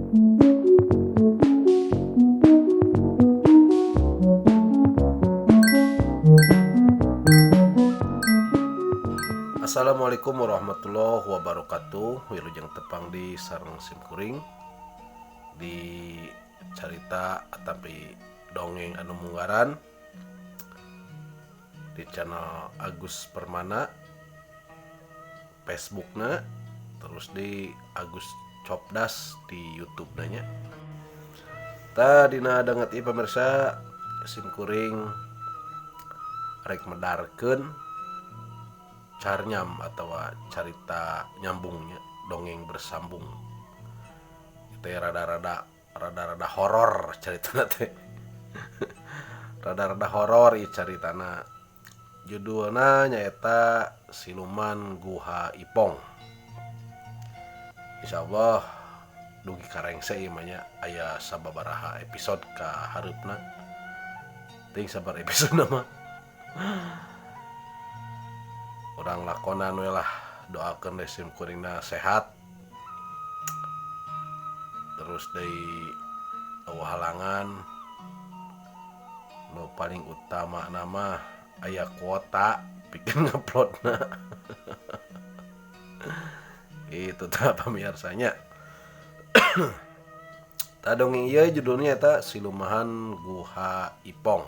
Assalamualaikum warahmatullahi wabarakatuh. Wilujeng tepang di sareng simkuring di carita atapi dongeng anu munggaran di channel Agus Permana Facebookna, terus di Agus Copdas di YouTube nanya. Tadina danget ieu pemirsa simkuring rek medarkeun carnyam atau carita nyambungnya dongeng bersambung itu rada-rada horor cerita teh rada-rada horor ieu caritana. Judulna nyaeta Siluman Guha Ipong. Insyaallah dugi karengse ieu mah nya aya sababaraha episode ka hareupna teuing sabar episode mah urang lakonan we lah, doakeun deui simkuringna sehat, terus deui eueuh halangan nu paling utama nama aya kuota pikeun nguploadna. Itu tah pamiarsanya. Tah dongeng ieu judulnya eta Siluman Guha Ipong.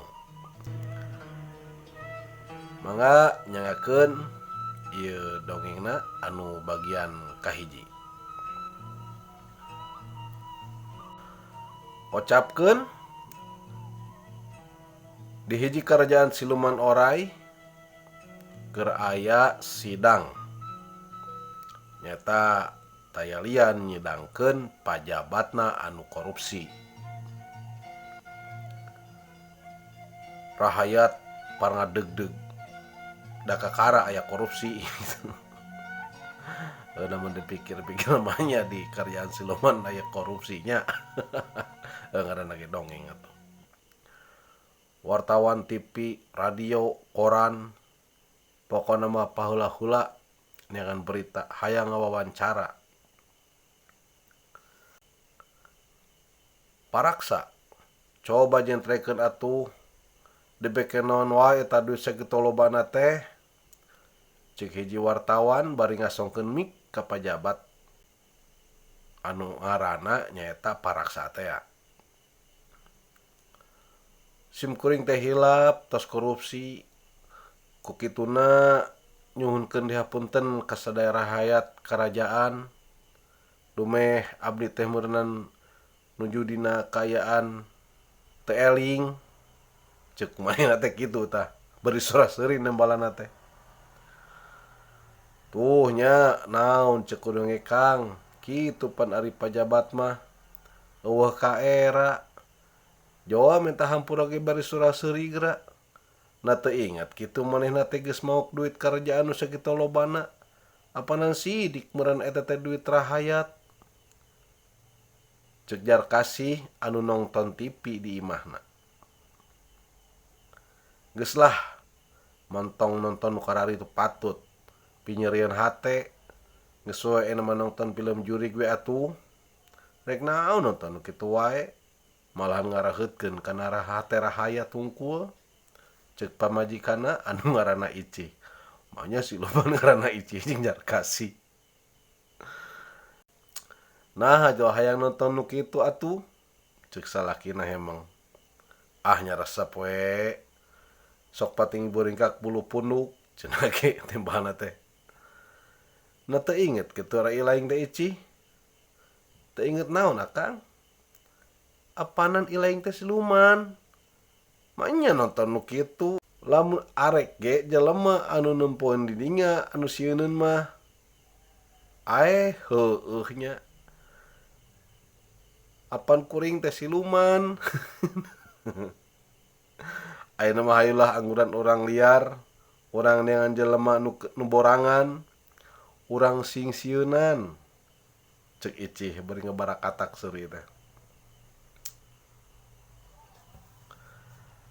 Mangga nyangakeun ieu dongengna anu bagian kahiji. Ocapkeun di hiji karajaan siluman oray keur aya sidang. Nyata tayalian nyidangkeun pajabatna anu korupsi. Rahayat parangadegdeg da kakara aya korupsi. Namun dipikir-pikir namanya di karyaan siluman aya korupsinya. Ngaranna ge dongeng atuh. Wartawan TV, radio, koran, pokona mah paheula-heula neangan berita hayang ngawawancara. Paraksa coba jentrekeun atuh dibeke naon wae eta duit sakitu lobana teh. Cek hiji wartawan bari ngasongkeun mik ka pajabat anu ngaranna nyaeta Paraksa teh. Simkuring teh hilap tos korupsi, ku kituna nyuhunkeun dihapunten ka sadaya rahayat karajaan. Dumeh abdi teh meureunan nuju dina kaayaan teu eling. Ceuk kumaha teh kitu tah, beri sora-seri nembalana teh. Tuh nya naon ceuk urang ge Kang, kitu pan ari pajabat mah eueuh ka era. Joa minta hampura ge bari sora-seri geura. Na teu inget kitu manehna teh geus maok duit karajaan nu sakitu lobana. Apanan sidik meureun eta teh duit rahayat. Ceuk jar kasih anu nongton TV di imahna. Geus lah montong nonton nu karari itu patut. Pinyeureun hate geus wae ena nonton film jurig we atuh. Rek naon nonton nu kitu wae. Malahan ngaraheutkeun kana hate rahayat hungkul. Ceuk pamajikanna anu ngaranna Icih. Manya siluman ngaranna Icih jeung jar kasih. Nah, aja hayang nonton nu kitu atuh. Ceuk salakina hemeng. Ah nya resep we. Sok pating buringkak bulu punduk cenah ge timbalna teh. Na teu inget kitu ra ilaing teh Icih. Teu inget naon akang? Apanan ilaing teh siluman. Manya nonton nu kitu. Lamun arek ge jelema anu nempoeun di dinya anu sieuneun mah heueuh nya. Apan kuring teh siluman. Ayeuna mah hayulah angguran urang liar, urang neangan jelema nu borangan, urang sing sieunan. Ceuk Icih bari ngabarakatak seuri teh.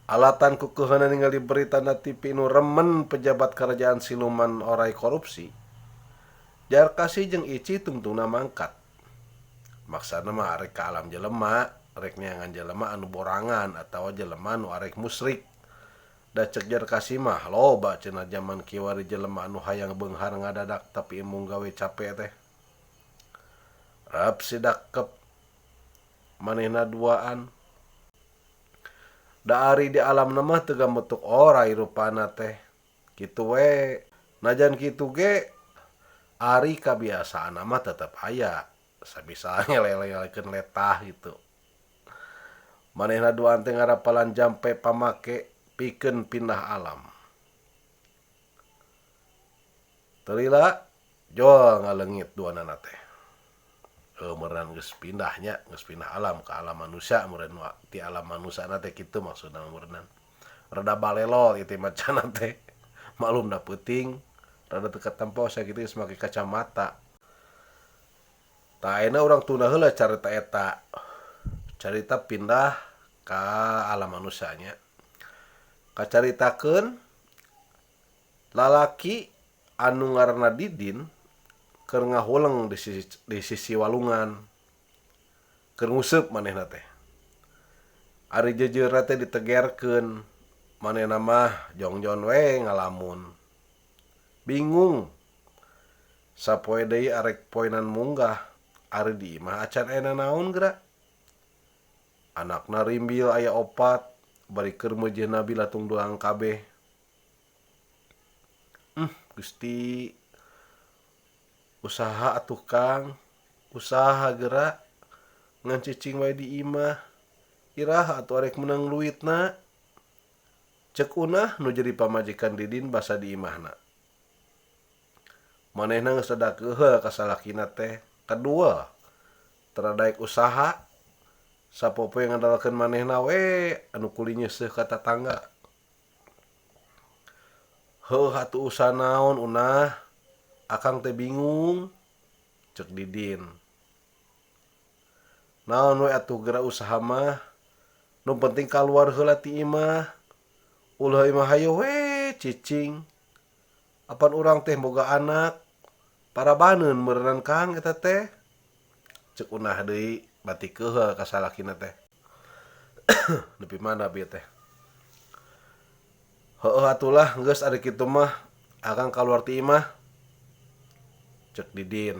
Alatan kukuhana ningali berita na TV nu remen pejabat kerajaan siluman oray korupsi. Jar kasih jeung Icih tungtungna mangkat. maksana mah arek ka alam jelema, rek neangan jelema anu borangan atawa jelema anu arek musyrik. Da cek jar kasih mah loba cenah zaman kieu ari jelema anu hayang beunghar ngadadak tapi emung gawe capek teh. Rap sidakep manehna duaan. Da ari di alam mah teu gameutuk orai rupana teh. Kitu we. Najan kitu ge ari kabiasaan mah tetep aya. Sabisa ngelele-ngelekeun letah gitu. Manehna duaan teh ngarapalan jampe pamake pikeun pindah alam. Telila jol ngaleungit duanana teh. Meureun geus pindahnya, geus pindah alam ke alam manusia meureun ti alam manusia teh kitu maksudna meureun. Rada balelol ieu mah cenah teh. Malumna peuting, rada teu katempo sakitu geus make kacamata. Tah ayeuna urang tunda heula carita eta. Carita pindah ka alam manusia nya. Kacaritakeun lalaki anu ngaranna Didin keur ngahuleng di sisi walungan. Keur nguseup manehna teh. Ari jejeurna teh ditegerkeun, manehna mah jongjon we ngalamun. Bingung. Sapoe deui arek poenan munggah, ari di imah acan aya naon geura. Anakna rimbil aya 4, bari keur meujeuhna bilatung doang kabeh. Gusti usaha atuh Kang, usaha geura ngan cicing wae di imah. Iraha atuh arek menang luitna. Cek unah nu jadi pamajikan Didin basa di imahna. Manehna geus sada keuheul ka salakina teh. Kadua, teradaek usaha sapopoe ngandalkeun manehna we anu kuli nyeuseuh ka tatangga. Heuh atuh usaha naon unah? Akang teh bingung. Cek Didin. Naon we atuh geura usaha mah? Nu penting kaluar heula ti imah. Ulah imah hayo we cicing. Apan urang teh boga anak. Parabaneun meureunnan Kang eta teh. Cek unah deui bati keuheul ka salakina teh. Nepi mana bieu teh? Heueuh atulah geus ari kitu mah akang kaluar ti imah. Cek Didin.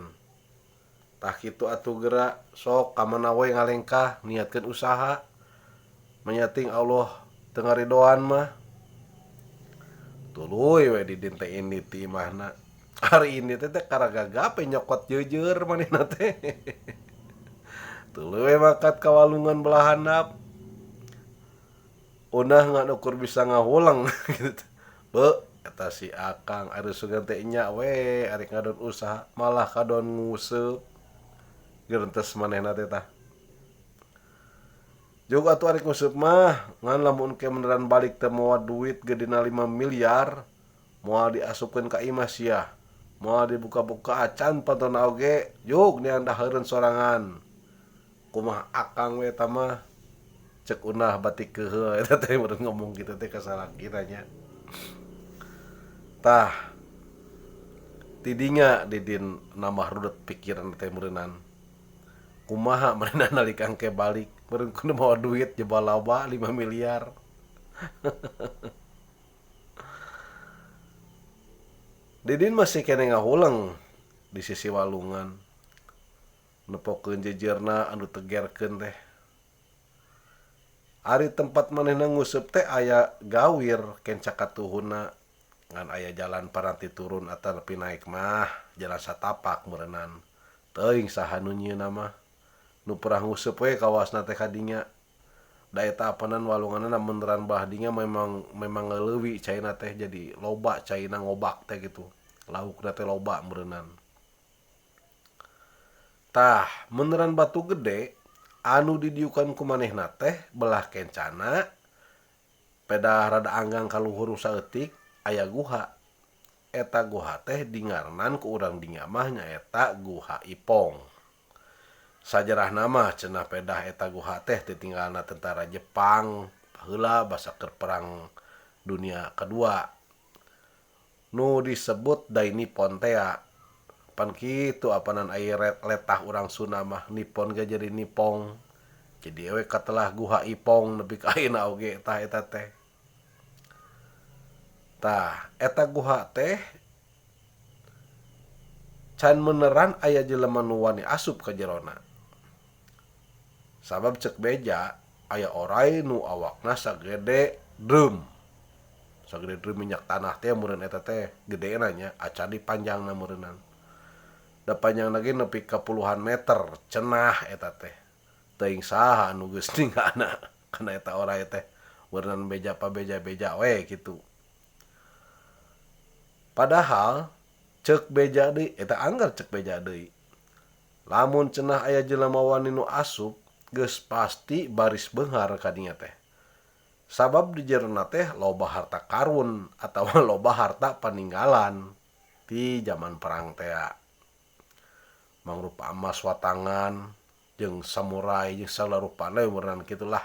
Tah kitu atuh geura sok ka mana we ngalengkah niatkeun usaha. Menyating Allah teu ngaridoan mah. Tuluy we Didin teh ini ti imahna. Hari ini teh karagagape nyokot jeujeur manehna teh. Tuluy we mangkat ka walungan belah handap. Unah ngan ukur bisa ngahuleng gitu. Beuh, eta si Akang ari sugan teh nya we ari ngadon usaha malah kadon nguseup. Geurentes manehna teh tah. Juga atuh ari nguseup mah ngan lamun ke beneran balik teh moal duit gedina 5 miliar moal diasupkeun ka imah sia. Moal dibuka-buka acan pantona oge, juk nian daheureun sorangan. Kumaha Akang we eta mah cek unah batik keuheul eta teh meureun ngomong kitu teh ka salakina nya. Tah tidinya Didin nambah rudet pikiran teh meureunan. Kumaha manehna nalika engke balik meureun kudu mawa duit jebal loba 5 miliar. Didin masih kene ngahuleng di sisi walungan. Nepokeun jejeurna anu tegerkeun teh. Ari tempat manehna nguseup teh aya gawir kenca katuhuna ngan aya jalan paranti turun atau nepi naik mah jalan satapak meureunnan. Teuing saha nu nyieunna mah. Nu pernah nguseup we kawasna teh kadinya. Da eta apanan walunganna beneran belah dinya memang ngeleuwi caina teh jadi loba caina ngobak teh gitu. Laukna teh loba meureunnan. Tah, beneran batu gede anu didiukan ku manehna teh belah kencana pedah rada anggang kaluhur saeutik aya guha. Eta guha teh dingarnan ku urang dinya mah nyaeta Guha Ipong. Sajarah nama cenah pedah eta guha teh titinggalna tentara Jepang heula basa keur perang dunia kedua. Nu disebut Dai Nippon tea. pan kitu apanan aya letah urang Sunda mah nipon ga jadi nipong. Jadi ewe katelah guha ipong nepi ka ayeuna oge tah eta teh. Tah eta guha teh can meneran aya jelema nu wani asup ka jerona. Sabab cek beja aya oray nu awakna sagede drum. Sagede drum minyak tanah teh meureun eta teh gedena nya acan dipanjangna meureunan. Da panjang lagi nepi ka puluhan meter cenah eta teh. Teuing saha anu geus ninggana kana eta oray teh. Meureun beja pa beja-beja we kitu. Padahal cek beja deui eta anggar cek beja deui. Lamun cenah aya jelema wani nu asup geus pasti baris beunghar ka dinya teh. Sabab di jerona teh loba harta karun atawa loba harta paninggalan ti zaman perang teh. Mangrupa emas watangan jeung samurai jeung salarupana meureunnan kitulah.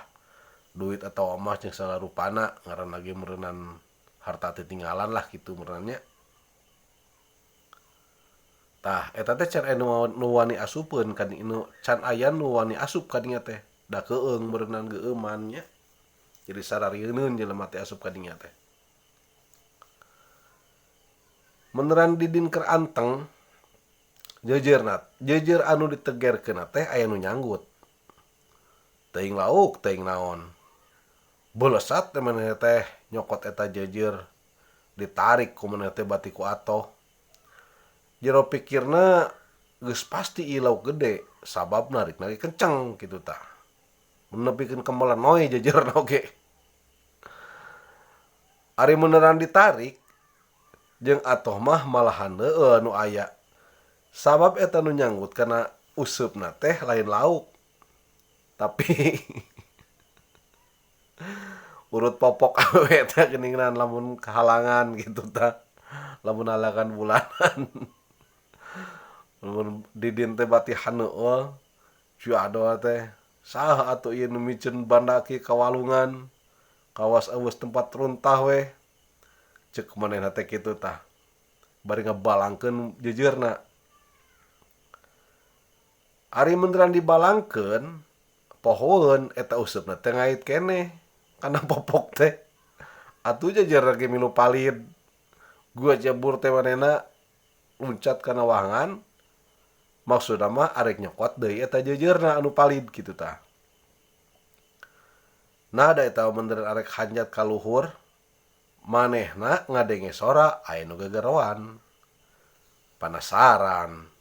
Duit atau emas jeung salarupana ngaranna ge meureunnan harta titinggalan lah kitu meureunna nya. Tah eta teh can aya nu wani asupeun ka nu can aya nu wani asup ka dinya teh. Da keung meureunnan geueuman nya. Jadi sararieun jelema teh asup ka dinya teh. Meneran didin keur anteng jejer anu ditegerkeun teh aya nu nyanggut. Teuing lauk, teuing naon. Belesat teh maneh teh nyokot eta jejer ditarik ku maneh teh bati ku atoh. Jero pikirna geus pasti ieu lauk gede sabab narikna ge kenceng kitu tah. Nepikeun ka melenoy jejerna oge. Ari meneran ditarik jeung atoh mah malahan heueuh nu aya. Sabab eta nu nyanggut kana usupna teh lain lauk. Tapi urut popok awe teh geuningan lamun kahalangan gitu tah. Lamun halangan bulanan. Lamun didin teh bati haneueuh. Ciado teh saha atuh ieu nu micen banda kieu ka walungan. Kawas eueus tempat runtah we. Ceuk manehna teh kitu tah. Bari ngabalangkeun jejerna. Ari meunderan dibalangkeun, pohoeun eta usupna teh ngait keneh kana popok teh. Atuh jejer ge milu palid. Gua jabur teh manehna luncat kana wahangan. Maksudna mah arek nyokot deui eta jejerna anu palid kitu tah. Nah da eta meunderan arek hanjat ka luhur, manehna ngadenge sora aya nu gegeroan. Panasaran.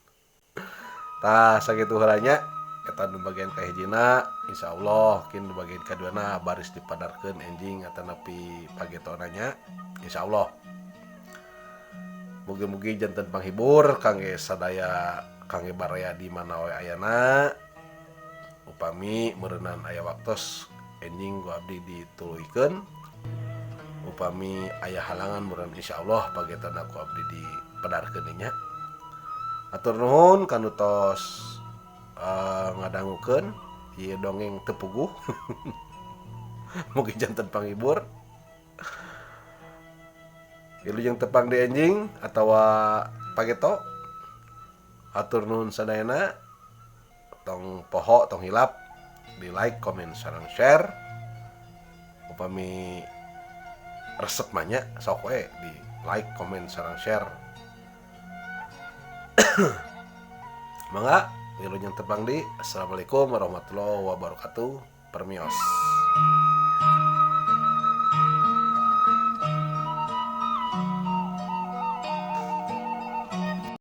Tah sakitu heula nya eta nu bagian kahijina insyaallah kin nu bagian kaduana baris dipadarkeun enjing atanapi pagetona nya insyaallah. Mugi-mugi janten panghibur kangge sadaya kangge baraya di mana we ayana. Upami meureunan aya waktos enjing ku abdi dituluykeun. Upami aya halangan meureun insyaallah pagetona ku abdi dipadarkeun nya. Atur nuhun kanu tos ngadangukeun ieu dongeng teu puguh. Mugi janten panghibur. Wilujeng tepang di enjing atawa pageto. Atur nuhun sadayana. Tong poho, tong hilap di like, comment, sareng share. Upami resep mah nya sok we di like, comment, sareng share. Mangga wilujeng tepang di. Assalamualaikum warahmatullahi wabarakatuh. Permios.